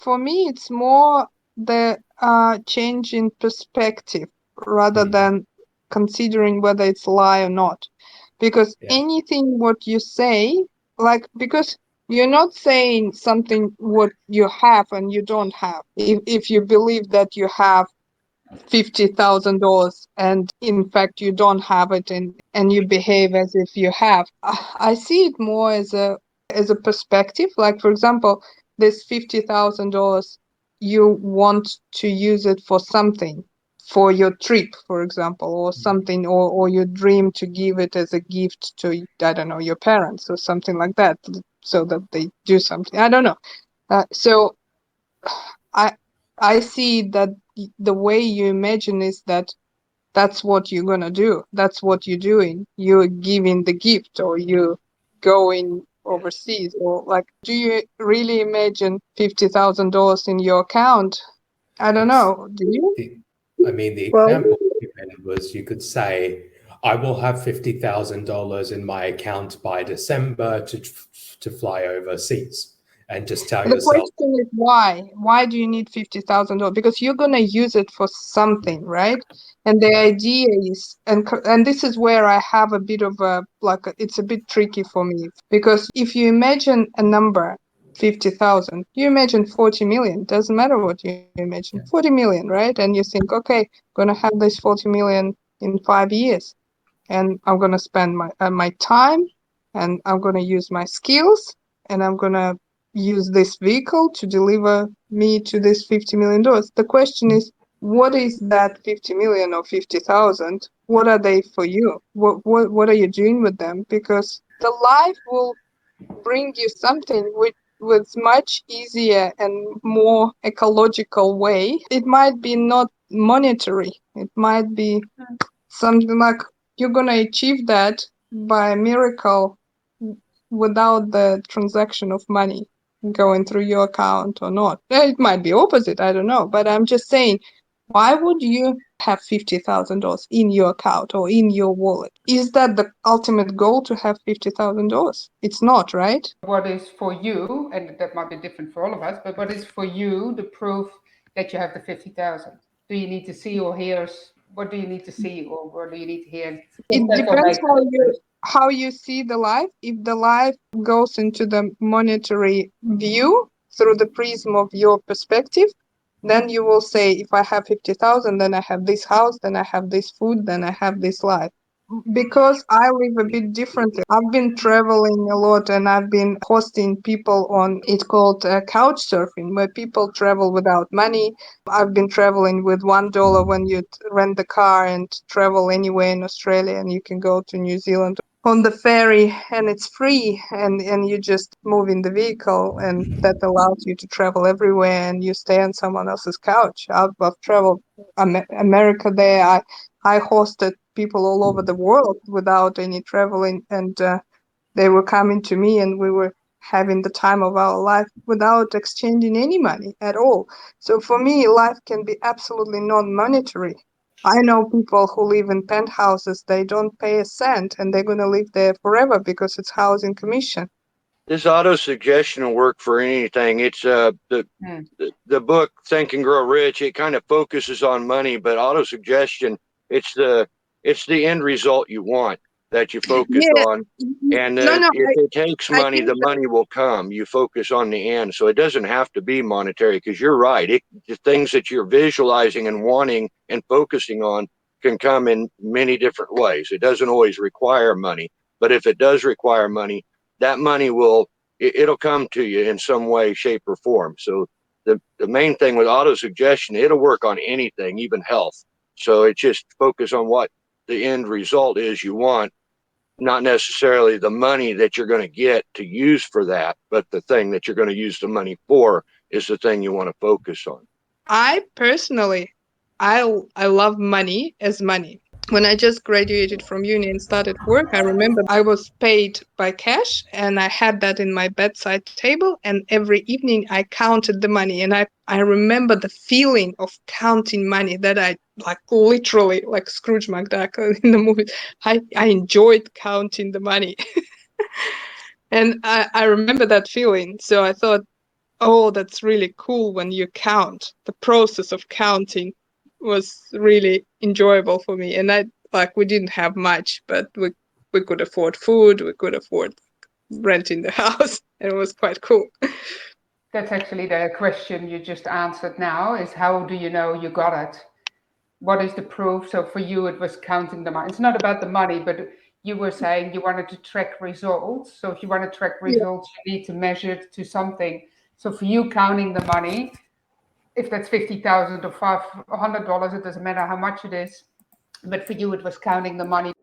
For me, it's more the change in perspective rather than considering whether it's lie or not. Because Yeah. anything what you say, like, because you're not saying something what you have and you don't have. If you believe that you have $50,000 and in fact you don't have it, and you behave as if you have. I see it more as a perspective. Like, for example, this $50,000, you want to use it for something, for your trip, for example, or something, or you dream to give it as a gift to, I don't know, your parents or something like that, so that they do something. I don't know. So I I see that the way you imagine is that that's what you're gonna do. That's what you're doing. You're giving the gift, or you're going overseas, or like, do you really imagine $50,000 in your account? I don't It's know. Do you? the, I mean, the Well, example given was you could say, I will have $50,000 in my account by December to fly overseas, and just tell the yourself, question is why? Why do you need $50,000? Because you're gonna use it for something, right? And the yeah, idea is, and this is where I have a bit of a like, it's a bit tricky for me, because if you imagine a number, 50,000, you imagine 40 million. Doesn't matter what you imagine, yeah, 40 million, right? And you think, okay, gonna have this 40 million in 5 years, and I'm gonna spend my time, and I'm gonna use my skills, and I'm gonna use this vehicle to deliver me to this $50 million. The question is, what is that 50 million or 50,000? What are they for you? What are you doing with them? Because the life will bring you something which was much easier and more ecological way. It might be not monetary. It might be something like, you're gonna achieve that by a miracle without the transaction of money going through your account or not. It might be opposite, I don't know. But I'm just saying, why would you have $50,000 in your account or in your wallet? Is that the ultimate goal, to have $50,000? It's not, right? What is for you, and that might be different for all of us, but what is for you the proof that you have the 50,000? Do you need to see or hear? What do you need to see, or what do you need to hear? It That's what depends makes the difference. how you see the life. If the life goes into the monetary view through the prism of your perspective, then you will say, if I have 50,000, then I have this house, then I have this food, then I have this life. Because I live a bit differently. I've been traveling a lot, and I've been hosting people on, it's called couch surfing, where people travel without money. I've been traveling with $1 when you rent the car and travel anywhere in Australia, and you can go to New Zealand on the ferry, and it's free, and you just move in the vehicle, and that allows you to travel everywhere, and you stay on someone else's couch. I've traveled America there. I hosted people all over the world without any traveling, and they were coming to me, and we were having the time of our life without exchanging any money at all. So for me, life can be absolutely non-monetary. I know people who live in penthouses, they don't pay a cent, and they're going to live there forever because it's housing commission. This auto suggestion will work for anything. It's Hmm. the book Think and Grow Rich. It kind of focuses on money, but auto suggestion, it's the it's the end result you want that you focus Yeah, on. And no, no, if it takes I money, think the money will come. You focus on the end, so it doesn't have to be monetary. Because you're right, the things that you're visualizing and wanting and focusing on can come in many different ways. It doesn't always require money, but if it does require money, that money it'll come to you in some way, shape, or form. So the main thing with auto suggestion, it'll work on anything, even health. So it just focus on what the end result is you want, not necessarily the money that you're going to get to use for that, but the thing that you're going to use the money for is the thing you want to focus on. I personally, I love money as money. When I just graduated from uni and started work, I remember I was paid by cash, and I had that in my bedside table, and every evening I counted the money, and I remember the feeling of counting money, that I, like, literally, like Scrooge McDuck in the movie. I enjoyed counting the money. And I remember that feeling. So I thought, oh, that's really cool when you count. The process of counting was really enjoyable for me. And we didn't have much, but we could afford food, we could afford renting the house, and it was quite cool. That's actually the question you just answered now, is how do you know you got it? What is the proof? So for you, it was counting the money. It's not about the money, but you were saying you wanted to track results. So if you want to track results, you need to measure it to something. So for you, counting the money, if that's 50,000 or $500, it doesn't matter how much it is. But for you, it was counting the money